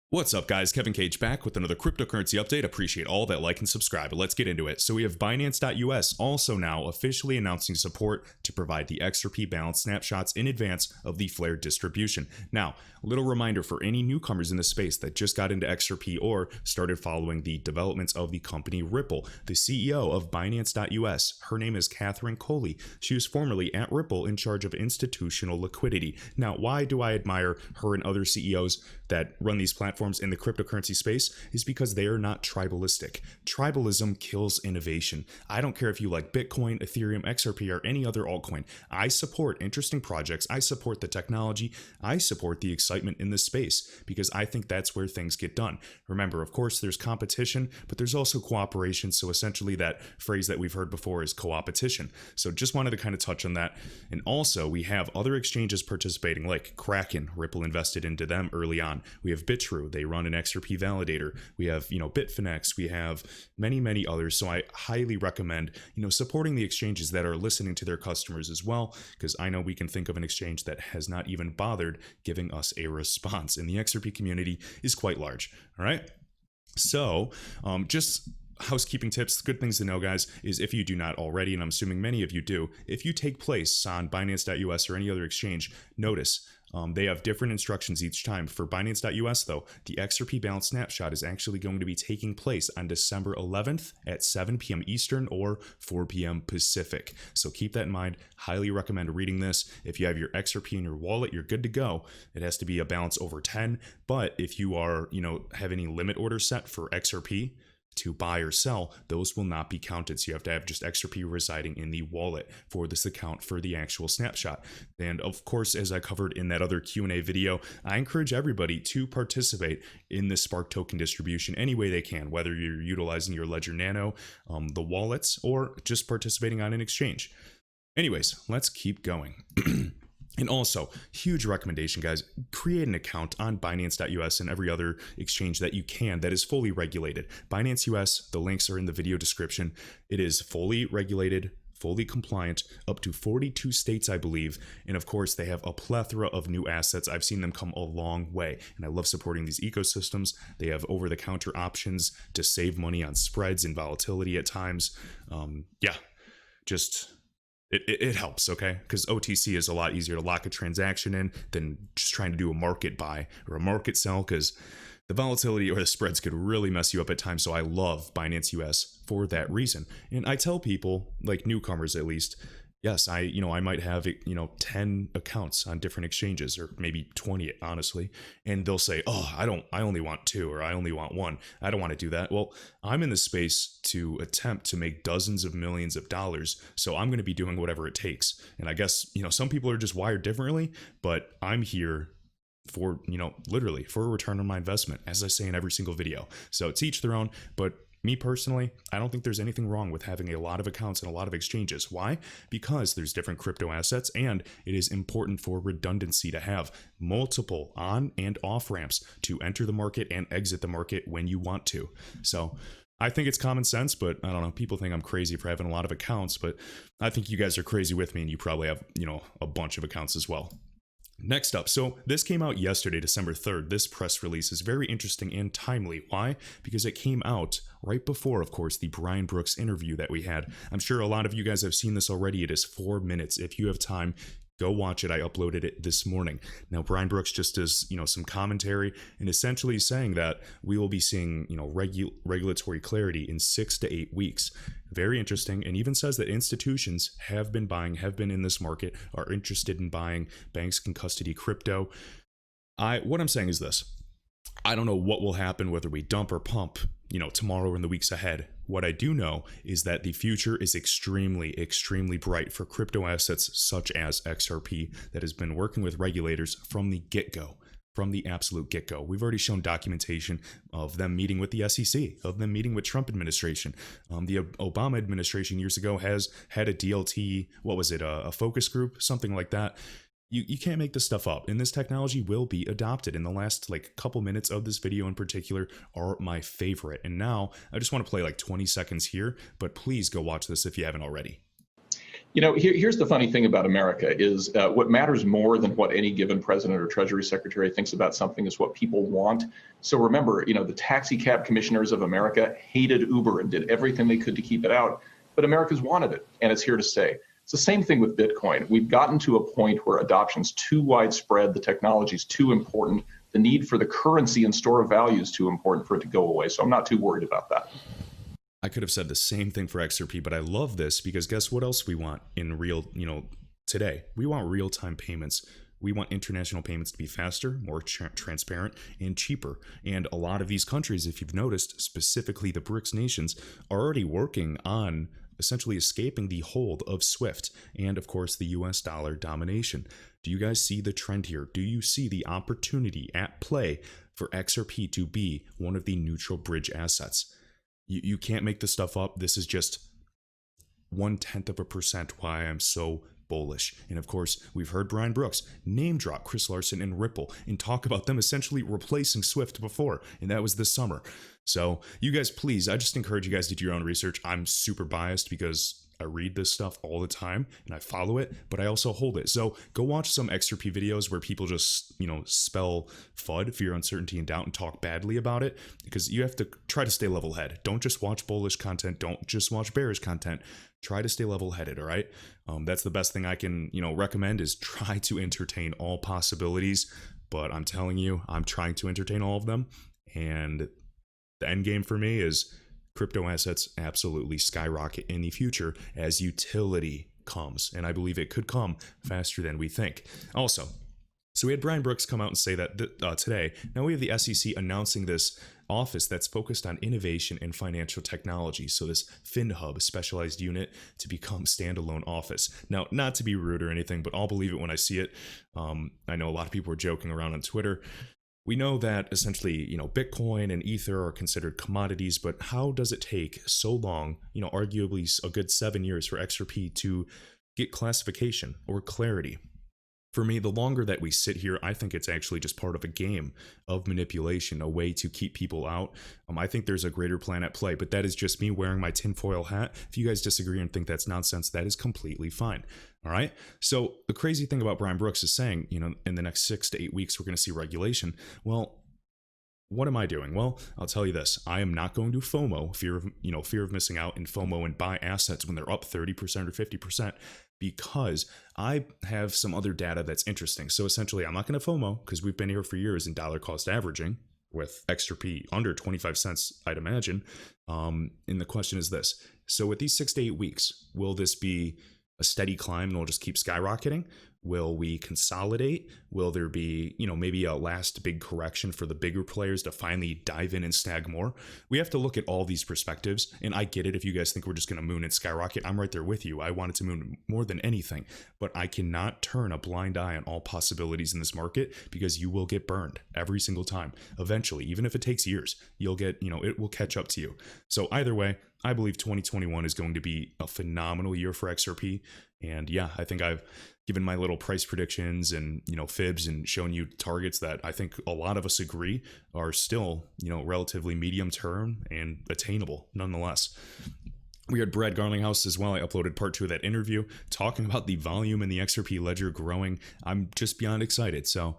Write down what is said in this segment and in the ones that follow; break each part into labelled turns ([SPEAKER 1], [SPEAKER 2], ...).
[SPEAKER 1] What's up, guys? Kevin Cage back with another cryptocurrency update. Appreciate all that like and subscribe, but let's get into it. So we have Binance.us also now officially announcing support to provide the Xrp Balance Snapshots in advance of the Flare distribution. Now, a little reminder for any newcomers in the space that just got into Xrp or started following the developments of the company Ripple. The CEO of Binance.us, her name is Catherine Coley. She was formerly at Ripple in charge of institutional liquidity. Now, why do I admire her and other CEOs that run these platforms in the cryptocurrency space is because they are not tribalistic. Tribalism kills innovation. I don't care if you like Bitcoin, Ethereum, XRP, or any other altcoin. I support interesting projects. I support the technology. I support the excitement in this space because I think that's where things get done. Remember, of course, there's competition, but there's also cooperation. So essentially that phrase that we've heard before is co-opetition. So just wanted to kind of touch on that. And also we have other exchanges participating like Kraken. Ripple invested into them early on. We have Bitrue. They run an XRP validator. We have, Bitfinex. We have many others. So I highly recommend, supporting the exchanges that are listening to their customers as well, because I know we can think of an exchange that has not even bothered giving us a response. And the XRP community is quite large. All right. So just housekeeping tips, good things to know, guys, is if you do not already, and I'm assuming many of you do, if you take place on Binance.us or any other exchange, notice they have different instructions each time. For Binance.us, though, the Xrp Balance Snapshot is actually going to be taking place on December 11th at 7 p.m. Eastern or 4 p.m. Pacific. So keep that in mind. Highly recommend reading this. If you have your Xrp in your wallet, you're good to go. It has to be a balance over 10. But if you are, have any limit order set for Xrp, to buy or sell, those will not be counted. So you have to have just XRP residing in the wallet for this account for the actual snapshot. And of course, as I covered in that other Q&A video, I encourage everybody to participate in this Spark token distribution any way they can, whether you're utilizing your Ledger Nano, the wallets, or just participating on an exchange. Anyways, let's keep going. And also, huge recommendation, guys, create an account on Binance.us and every other exchange that you can that is fully regulated. Binance US, the links are in the video description. It is fully regulated, fully compliant, up to 42 states, I believe. And of course, they have a plethora of new assets. I've seen them come a long way, and I love supporting these ecosystems. They have over-the-counter options to save money on spreads and volatility at times. It helps, okay? Because OTC is a lot easier to lock a transaction in than just trying to do a market buy or a market sell, because the volatility or the spreads could really mess you up at times. So I love Binance US for that reason. And I tell people, like newcomers at least, yes, I might have 10 accounts on different exchanges, or maybe 20, honestly. And they'll say, oh, I only want 2, or I only want 1. I don't want to do that. Well, I'm in the space to attempt to make dozens of millions of dollars. So I'm going to be doing whatever it takes. And I guess, some people are just wired differently, but I'm here for, literally for a return on my investment, as I say in every single video. So to each their own, but me personally, I don't think there's anything wrong with having a lot of accounts and a lot of exchanges. Why? Because there's different crypto assets, and it is important for redundancy to have multiple on and off ramps to enter the market and exit the market when you want to. So I think it's common sense, but I don't know. People think I'm crazy for having a lot of accounts, but I think you guys are crazy with me, and you probably have, a bunch of accounts as well. Next up, so this came out yesterday, December 3rd. This press release is very interesting and timely. Why? Because it came out right before, of course, the Brian Brooks interview that we had. I'm sure a lot of you guys have seen this already. It is 4 minutes. If you have time, go watch it. I uploaded it this morning. Now, Brian Brooks just does, some commentary and essentially saying that we will be seeing, regulatory clarity in 6 to 8 weeks. Very interesting. And even says that institutions have been in this market, are interested in buying. Banks can custody crypto. What I'm saying is this. I don't know what will happen, whether we dump or pump, tomorrow or in the weeks ahead. What I do know is that the future is extremely bright for crypto assets such as XRP that has been working with regulators from the get-go. From the absolute get-go. We've already shown documentation of them meeting with the SEC, of them meeting with Trump administration. The Obama administration years ago has had a DLT, a focus group, something like that. You can't make this stuff up, and this technology will be adopted. And the last couple minutes of this video in particular are my favorite. And now I just want to play 20 seconds here, but please go watch this if you haven't already.
[SPEAKER 2] Here's the funny thing about America is what matters more than what any given president or treasury secretary thinks about something is what people want. So remember, the taxi cab commissioners of America hated Uber and did everything they could to keep it out, but Americans wanted it, and it's here to stay. It's the same thing with Bitcoin. We've gotten to a point where adoption's too widespread, the technology's too important, the need for the currency and store of value is too important for it to go away. So I'm not too worried about that.
[SPEAKER 1] I could have said the same thing for Xrp, but I love this because guess what else we want in real, today? We want real-time payments. We want international payments to be faster, more transparent, and cheaper. And a lot of these countries, if you've noticed, specifically the BRICS nations, are already working on essentially escaping the hold of SWIFT and, of course, the US dollar domination. Do you guys see the trend here? Do you see the opportunity at play for Xrp to be one of the neutral bridge assets? You can't make this stuff up. This is just 0.1% why I'm so bullish. And of course, we've heard Brian Brooks name drop Chris Larsen and Ripple and talk about them essentially replacing Swift before, and that was this summer. So you guys, please, I just encourage you guys to do your own research. I'm super biased because I read this stuff all the time and I follow it, but I also hold it. So go watch some Xrp videos where people just, spell FUD, fear, uncertainty, and doubt, and talk badly about it, because you have to try to stay level headed. Don't just watch bullish content. Don't just watch bearish content. Try to stay level headed. All right. That's the best thing I can, recommend is try to entertain all possibilities. But I'm telling you, I'm trying to entertain all of them. And the end game for me is crypto assets absolutely skyrocket in the future as utility comes. And I believe it could come faster than we think. Also, so we had Brian Brooks come out and say that today. Now we have the SEC announcing this office that's focused on innovation and financial technology. So this FinHub, a specialized unit to become standalone office. Now, not to be rude or anything, but I'll believe it when I see it. I know a lot of people are joking around on Twitter. We know that essentially, Bitcoin and Ether are considered commodities, but how does it take so long, arguably a good 7 years for Xrp to get classification or clarity? For me, the longer that we sit here, I think it's actually just part of a game of manipulation, a way to keep people out. I think there's a greater plan at play, but that is just me wearing my tinfoil hat. If you guys disagree and think that's nonsense, that is completely fine. All right. So the crazy thing about Brian Brooks is saying, in the next 6 to 8 weeks, we're going to see regulation. Well, what am I doing? Well, I'll tell you this. I am not going to FOMO, fear of missing out, and FOMO and buy assets when they're up 30% or 50%, because I have some other data that's interesting. So essentially, I'm not going to FOMO because we've been here for years in dollar cost averaging with Xrp under 25 cents, I'd imagine. And the question is this. So with these 6 to 8 weeks, will this be a steady climb and it'll just keep skyrocketing? Will we consolidate? Will there be, maybe a last big correction for the bigger players to finally dive in and snag more? We have to look at all these perspectives, and I get it if you guys think we're just going to moon and skyrocket. I'm right there with you. I want it to moon more than anything, but I cannot turn a blind eye on all possibilities in this market because you will get burned every single time. Eventually, even if it takes years, you'll get, it will catch up to you. So either way, I believe 2021 is going to be a phenomenal year for Xrp. And yeah, I think I've given my little price predictions and, fibs and shown you targets that I think a lot of us agree are still, relatively medium term and attainable nonetheless. We had Brad Garlinghouse as well. I uploaded part 2 of that interview talking about the volume in the Xrp ledger growing. I'm just beyond excited. So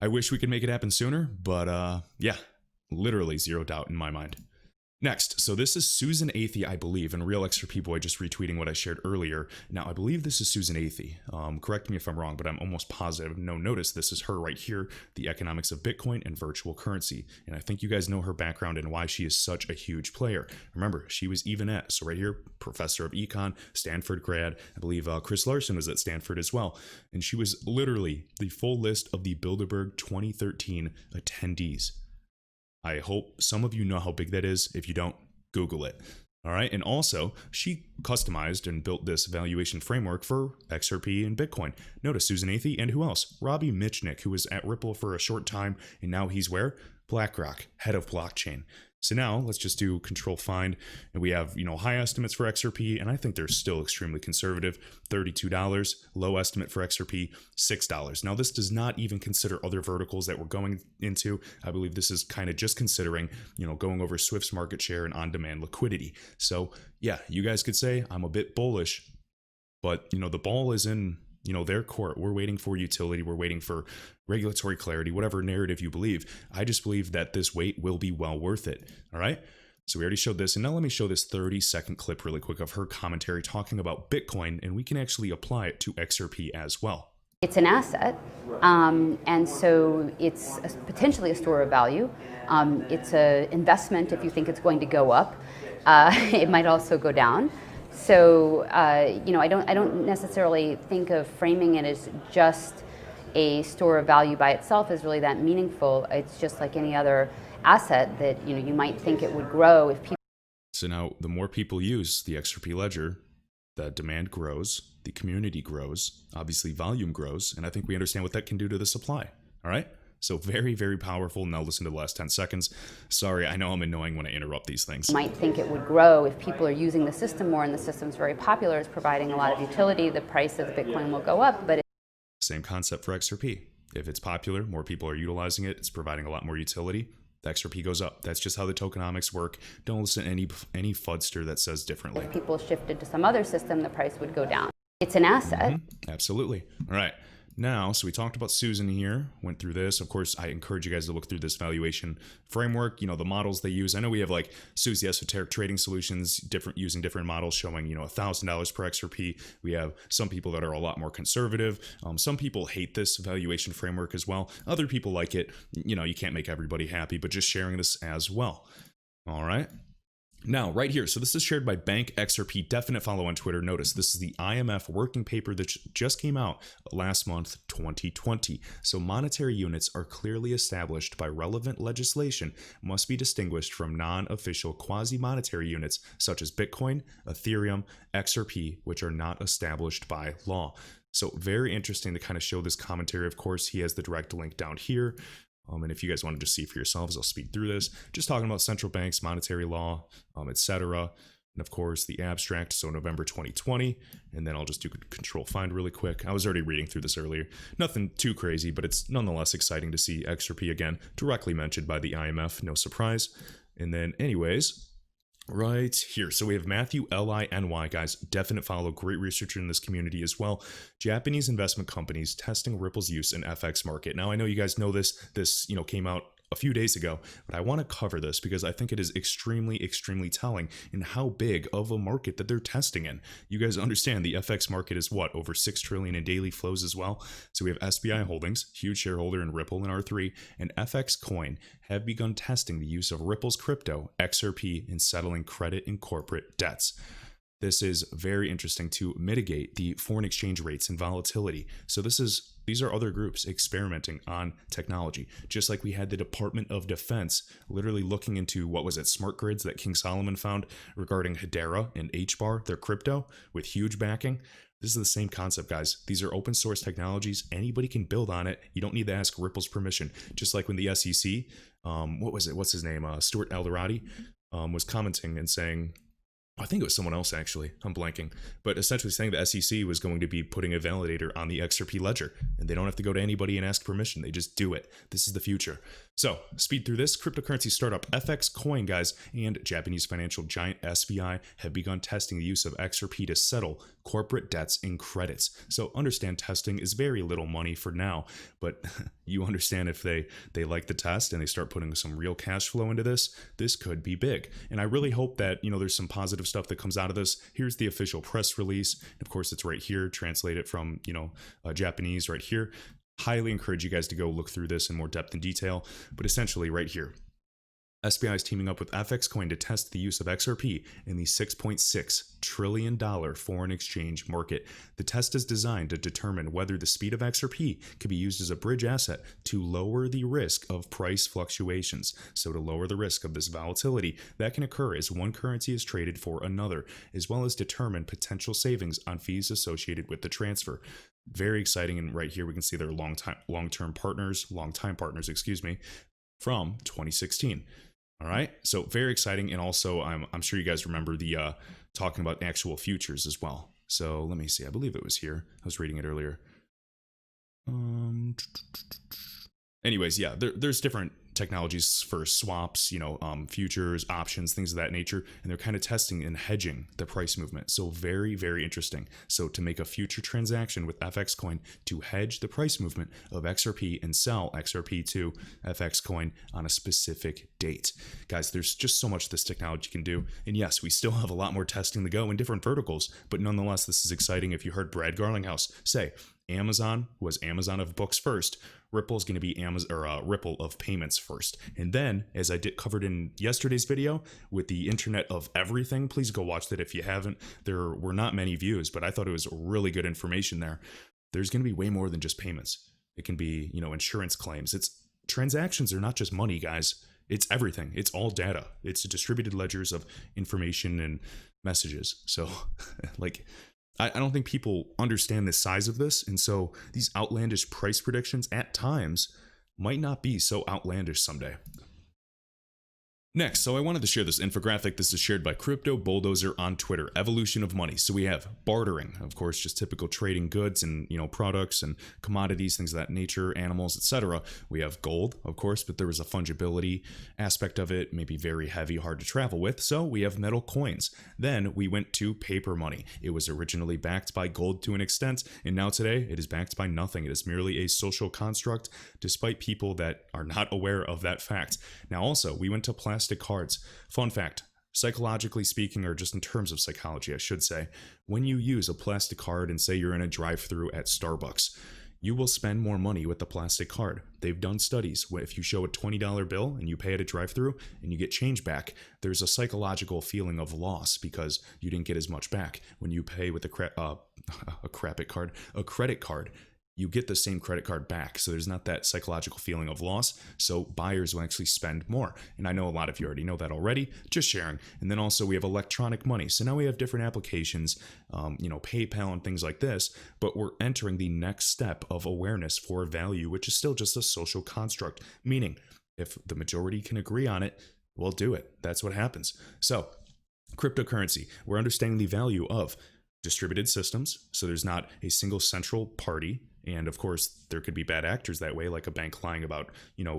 [SPEAKER 1] I wish we could make it happen sooner, but yeah, literally zero doubt in my mind. Next, so this is Susan Athey, I believe, and Real Xrp Boy just retweeting what I shared earlier. Now, I believe this is Susan Athey. Correct me if I'm wrong, but I'm almost positive. No, notice this is her right here, The Economics of Bitcoin and Virtual Currency. And I think you guys know her background and why she is such a huge player. Remember, she was even at, so right here, professor of econ, Stanford grad. I believe Chris Larsen was at Stanford as well. And she was literally the full list of the Bilderberg 2013 attendees. I hope some of you know how big that is. If you don't, Google it. All right. And also, she customized and built this valuation framework for Xrp and Bitcoin. Notice Susan Athey and who else? Robbie Mitchnick, who was at Ripple for a short time. And now he's where? BlackRock, head of blockchain. So now let's just do control find, and we have, high estimates for Xrp, and I think they're still extremely conservative, $32, low estimate for Xrp, $6. Now this does not even consider other verticals that we're going into. I believe this is kind of just considering, going over Swift's market share and on-demand liquidity. So yeah, you guys could say I'm a bit bullish, But, the ball is in, their court. We're waiting for utility. We're waiting for regulatory clarity, whatever narrative you believe. I just believe that this wait will be well worth it. All right. So we already showed this. And now let me show this 30-second clip really quick of her commentary talking about Bitcoin, and we can actually apply it to Xrp as well.
[SPEAKER 3] It's an asset, and so it's potentially a store of value. It's an investment if you think it's going to go up. It might also go down. So I don't necessarily think of framing it as just a store of value by itself as really that meaningful. It's just like any other asset that you might think it would grow if people.
[SPEAKER 1] So now the more people use the Xrp ledger, the demand grows, the community grows, obviously volume grows, and I think we understand what that can do to the supply. All right? So very, very powerful. Now listen to the last 10 seconds. Sorry, I know I'm annoying when I interrupt these things.
[SPEAKER 3] You might think it would grow if people are using the system more, and the system's very popular, it's providing a lot of utility, the price of the Bitcoin will go up, but
[SPEAKER 1] same concept for Xrp. If it's popular, more people are utilizing it, it's providing a lot more utility, the Xrp goes up. That's just how the tokenomics work. Don't listen to any fudster that says differently.
[SPEAKER 3] If people shifted to some other system, the price would go down. It's an asset.
[SPEAKER 1] Absolutely. All right. Now, so we talked about Susan here, went through this. Of course, I encourage you guys to look through this valuation framework, the models they use. I know we have like Susie Esoteric Trading Solutions, using different models showing, $1,000 per XRP. We have some people that are a lot more conservative. Some people hate this valuation framework as well. Other people like it. You can't make everybody happy, but just sharing this as well. All right. Now, right here, so this is shared by Bank XRP. Definite follow on Twitter. Notice this is the IMF working paper that just came out last month, 2020. So monetary units are clearly established by relevant legislation, must be distinguished from non-official quasi-monetary units such as Bitcoin, Ethereum, XRP, which are not established by law. So very interesting to kind of show this commentary. Of course, he has the direct link down here. And if you guys want to just see for yourselves, I'll speed through this. Just talking about central banks, monetary law, etc. And of course, the abstract, so November 2020. And then I'll just do control find really quick. I was already reading through this earlier. Nothing too crazy, but it's nonetheless exciting to see Xrp again, directly mentioned by the IMF. No surprise. And then anyways, right here. So we have Matthew Liny, guys. Definite follow. Great researcher in this community as well. Japanese investment companies testing Ripple's use in FX market. Now I know you guys know this. This came out a few days ago, but I want to cover this because I think it is extremely, extremely telling in how big of a market that they're testing in. You guys understand the FX market is what, over 6 trillion in daily flows as well. So we have SBI Holdings, huge shareholder in Ripple and R3, and FX Coin have begun testing the use of Ripple's crypto XRP in settling credit and corporate debts. This is very interesting to mitigate the foreign exchange rates and volatility. So these are other groups experimenting on technology, just like we had the Department of Defense literally looking into, what was it, smart grids that King Solomon found regarding Hedera and HBAR, their crypto, with huge backing. This is the same concept, guys. These are open source technologies. Anybody can build on it. You don't need to ask Ripple's permission. Just like when the SEC, what's his name, Stuart Alderati, was commenting and saying, I think it was someone else actually, I'm blanking, but essentially saying the SEC was going to be putting a validator on the Xrp ledger, and they don't have to go to anybody and ask permission. They just do it. This is the future. So speed through this. Cryptocurrency startup FX Coin, guys, and Japanese financial giant SBI have begun testing the use of Xrp to settle corporate debts and credits. So understand testing is very little money for now, but you understand if they like the test and they start putting some real cash flow into this could be big. And I really hope that, there's some positive stuff that comes out of this. Here's the official press release. Of course, it's right here. Translate it from, Japanese right here. Highly encourage you guys to go look through this in more depth and detail. But essentially right here, SBI is teaming up with FX Coin to test the use of XRP in the $6.6 trillion foreign exchange market. The test is designed to determine whether the speed of XRP can be used as a bridge asset to lower the risk of price fluctuations. So to lower the risk of this volatility that can occur as one currency is traded for another, as well as determine potential savings on fees associated with the transfer. Very exciting. And right here we can see their long-time partners, from 2016. All right, so very exciting. And also I'm sure you guys remember the talking about actual futures as well. So let me see, I believe it was here. I was reading it earlier. Anyways, yeah, there's different technologies for swaps, futures, options, things of that nature, and they're kind of testing and hedging the price movement. So very, very interesting. So to make a future transaction with FX coin to hedge the price movement of XRP and sell XRP to FX coin on a specific date. Guys, there's just so much this technology can do. And yes, we still have a lot more testing to go in different verticals, but nonetheless, this is exciting. If you heard Brad Garlinghouse say, Amazon was Amazon of books first, Ripple is going to be Ripple of payments first. And then, as I covered in yesterday's video with the Internet of Everything, please go watch that if you haven't. There were not many views, but I thought it was really good information there. There's going to be way more than just payments. It can be, insurance claims. Transactions are not just money, guys. It's everything. It's all data. It's distributed ledgers of information and messages. So, I don't think people understand the size of this, and so these outlandish price predictions at times might not be so outlandish someday. Next, so I wanted to share this infographic. This is shared by Crypto Bulldozer on Twitter. Evolution of money. So we have bartering, of course, just typical trading goods and products and commodities, things of that nature, animals, etc. We have gold, of course, but there was a fungibility aspect of it, maybe very heavy, hard to travel with. So we have metal coins. Then we went to paper money. It was originally backed by gold to an extent, and now today it is backed by nothing. It is merely a social construct, despite people that are not aware of that fact. Now also, we went to plastic cards. Fun fact, psychologically speaking, or just in terms of psychology, I should say, when you use a plastic card and say you're in a drive-thru at Starbucks, you will spend more money with the plastic card. They've done studies where if you show a $20 bill and you pay at a drive-thru and you get change back, there's a psychological feeling of loss because you didn't get as much back. When you pay with a credit card, you get the same credit card back. So there's not that psychological feeling of loss. So buyers will actually spend more. And I know a lot of you already know that already, just sharing. And then also we have electronic money. So now we have different applications, PayPal and things like this, but we're entering the next step of awareness for value, which is still just a social construct. Meaning if the majority can agree on it, we'll do it. That's what happens. So cryptocurrency, we're understanding the value of distributed systems. So there's not a single central party. And of course, there could be bad actors that way, like a bank lying about,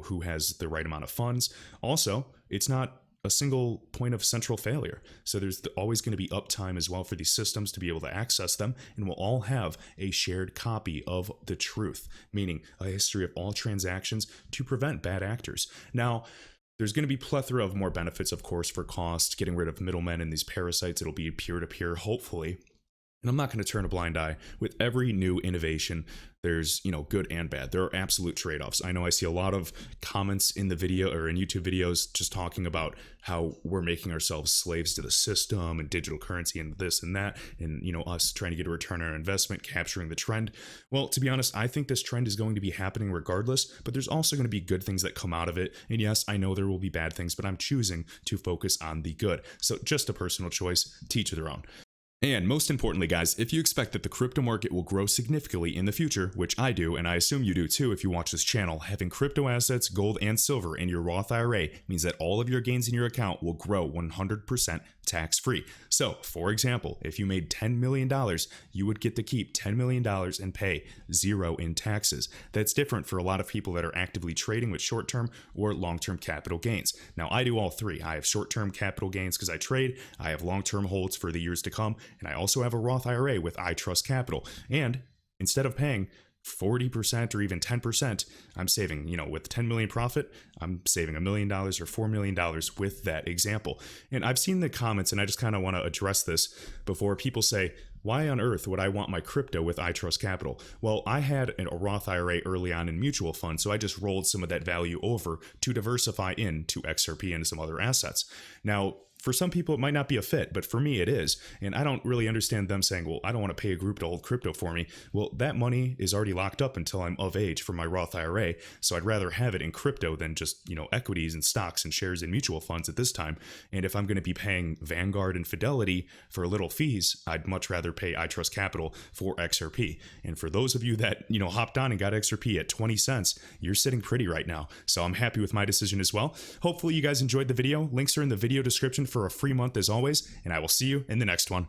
[SPEAKER 1] who has the right amount of funds. Also, it's not a single point of central failure. So there's always going to be uptime as well for these systems to be able to access them. And we'll all have a shared copy of the truth, meaning a history of all transactions to prevent bad actors. Now, there's going to be plethora of more benefits, of course, for cost, getting rid of middlemen and these parasites. It'll be peer-to-peer, hopefully. And I'm not going to turn a blind eye. With every new innovation, there's, good and bad. There are absolute trade-offs. I know I see a lot of comments in the video or in YouTube videos just talking about how we're making ourselves slaves to the system and digital currency and this and that, and, us trying to get a return on our investment, capturing the trend. Well, to be honest, I think this trend is going to be happening regardless, but there's also going to be good things that come out of it. And yes, I know there will be bad things, but I'm choosing to focus on the good. So just a personal choice, to each their own. And most importantly, guys, if you expect that the crypto market will grow significantly in the future, which I do, and I assume you do too if you watch this channel, having crypto assets, gold, and silver in your Roth IRA means that all of your gains in your account will grow 100% tax-free. So, for example, if you made $10 million, you would get to keep $10 million and pay $0 in taxes. That's different for a lot of people that are actively trading with short-term or long-term capital gains. Now, I do all three. I have short-term capital gains because I trade, I have long-term holds for the years to come, and I also have a Roth IRA with iTrustCapital. And instead of paying 40% or even 10%, I'm saving, with 10 million profit, I'm saving $1 million or $4 million with that example. And I've seen the comments, and I just kind of want to address this before people say, why on earth would I want my crypto with iTrustCapital? Well, I had a Roth IRA early on in mutual funds, so I just rolled some of that value over to diversify into Xrp and some other assets. Now, for some people, it might not be a fit, but for me, it is. And I don't really understand them saying, well, I don't want to pay a group to hold crypto for me. Well, that money is already locked up until I'm of age for my Roth IRA. So I'd rather have it in crypto than just, equities and stocks and shares in mutual funds at this time. And if I'm going to be paying Vanguard and Fidelity for little fees, I'd much rather pay iTrustCapital for XRP. And for those of you that, hopped on and got XRP at 20 cents, you're sitting pretty right now. So I'm happy with my decision as well. Hopefully you guys enjoyed the video. Links are in the video description for a free month as always, and I will see you in the next one.